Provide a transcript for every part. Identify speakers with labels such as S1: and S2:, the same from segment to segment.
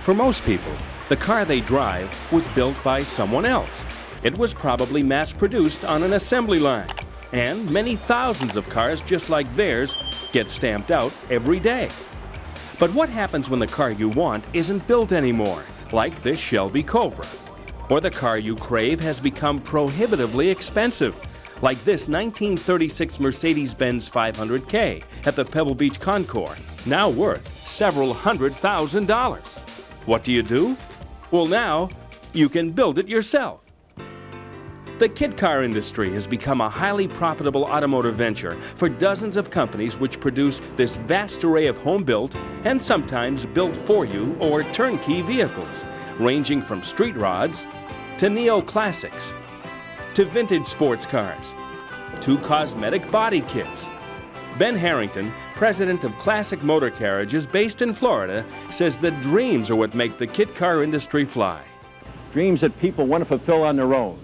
S1: For most people, the car they drive was built by someone else. It was probably mass-produced on an assembly line. And many thousands of cars just like theirs get stamped out every day. But what happens when the car you want isn't built anymore, like this Shelby Cobra? Or the car you crave has become prohibitively expensive, like this 1936 Mercedes-Benz 500K at the Pebble Beach Concours, now worth several $100,000. What do? Well, now you can build it yourself. The kit car industry has become a highly profitable automotive venture for dozens of companies which produce this vast array of home-built and sometimes built-for-you or turnkey vehicles, ranging from street rods to neo-classics, to vintage sports cars, to cosmetic body kits. Ben Harrington, president of Classic Motor Carriages based in Florida, says that dreams are what make the kit car industry fly.
S2: Dreams that people want to fulfill on their own.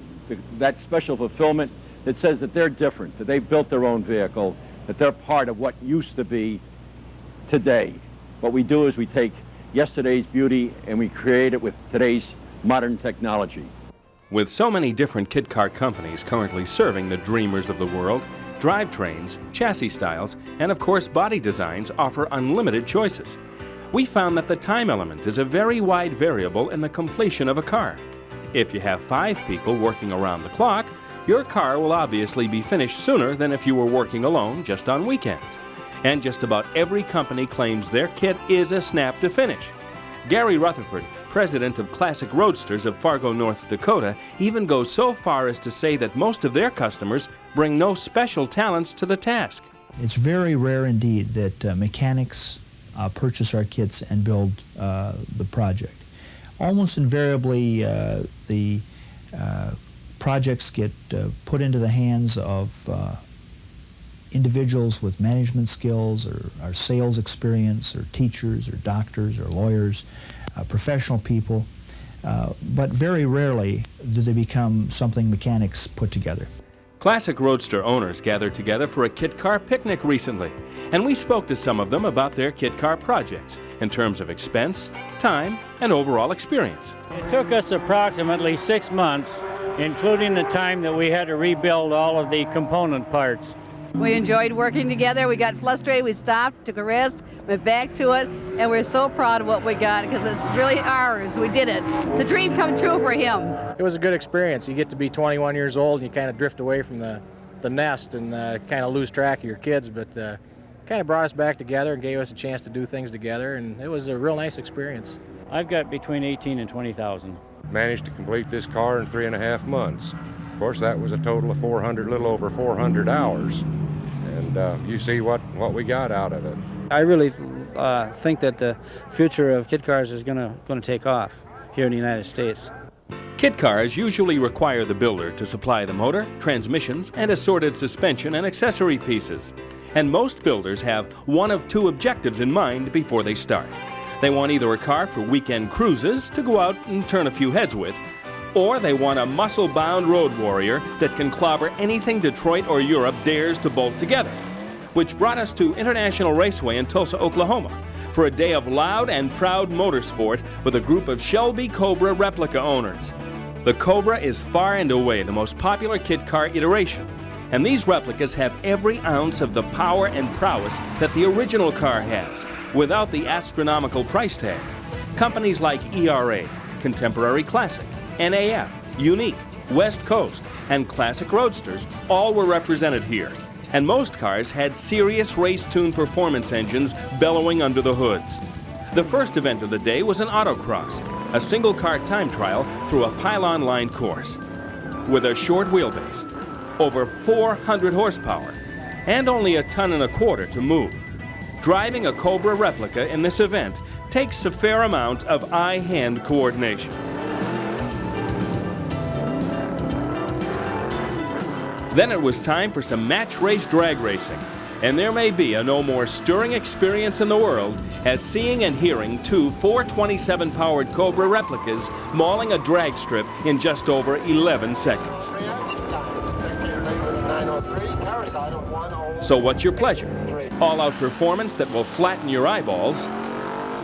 S2: That special fulfillment that says that they're different, that they built their own vehicle, that they're part of what used to be today. What we do is we take yesterday's beauty and we create it with today's modern technology.
S1: With so many different kit car companies currently serving the dreamers of the world, drivetrains, chassis styles, and of course body designs offer unlimited choices. We found that the time element is a very wide variable in the completion of a car. If you have 5 people working around the clock, your car will obviously be finished sooner than if you were working alone just on weekends. And just about every company claims their kit is a snap to finish. Gary Rutherford, president of Classic Roadsters of Fargo, North Dakota, even goes so far as to say that most of their customers bring no special talents to the task.
S3: It's very rare indeed that mechanics purchase our kits and build the project. Almost invariably, the projects get put into the hands of individuals with management skills or sales experience or teachers or doctors or lawyers, professional people, but very rarely do they become something mechanics put together.
S1: Classic Roadster owners gathered together for a kit car picnic recently, and we spoke to some of them about their kit car projects in terms of expense, time, and overall experience.
S4: It took us approximately 6 months, including the time that we had to rebuild all of the component parts.
S5: We enjoyed working together. We got frustrated. We stopped, took a rest, went back to it, and we're so proud of what we got because it's really ours. We did it. It's a dream come true for him.
S6: It was a good experience. You get to be 21 years old and you kind of drift away from the nest and kind of lose track of your kids, but kind of brought us back together and gave us a chance to do things together, and it was a real nice experience.
S4: I've got between 18 and 20,000.
S7: Managed to complete this car in 3.5 months. Of course, that was a total of little over 400 hours. And you see what we got out of it.
S8: I really think that the future of kit cars is going to take off here in the United States.
S1: Kit cars usually require the builder to supply the motor, transmissions, and assorted suspension and accessory pieces. And most builders have one of 2 objectives in mind before they start. They want either a car for weekend cruises to go out and turn a few heads with, or they want a muscle-bound road warrior that can clobber anything Detroit or Europe dares to bolt together. Which brought us to International Raceway in Tulsa, Oklahoma, for a day of loud and proud motorsport with a group of Shelby Cobra replica owners. The Cobra is far and away the most popular kit car iteration, and these replicas have every ounce of the power and prowess that the original car has, without the astronomical price tag. Companies like ERA, Contemporary Classic, NAF, Unique, West Coast, and Classic Roadsters all were represented here, and most cars had serious race-tuned performance engines bellowing under the hoods. The first event of the day was an autocross, a single-car time trial through a pylon-lined course. With a short wheelbase, over 400 horsepower, and only 1.25 tons to move. Driving a Cobra replica in this event takes a fair amount of eye-hand coordination. Then it was time for some match race drag racing, and there may be a no more stirring experience in the world as seeing and hearing 2 427-powered Cobra replicas mauling a drag strip in just over 11 seconds. So what's your pleasure? All-out performance that will flatten your eyeballs,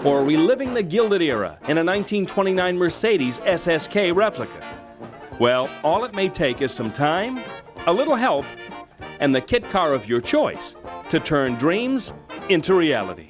S1: or reliving the Gilded Era in a 1929 Mercedes SSK replica? Well, all it may take is some time, a little help, and the kit car of your choice to turn dreams into reality.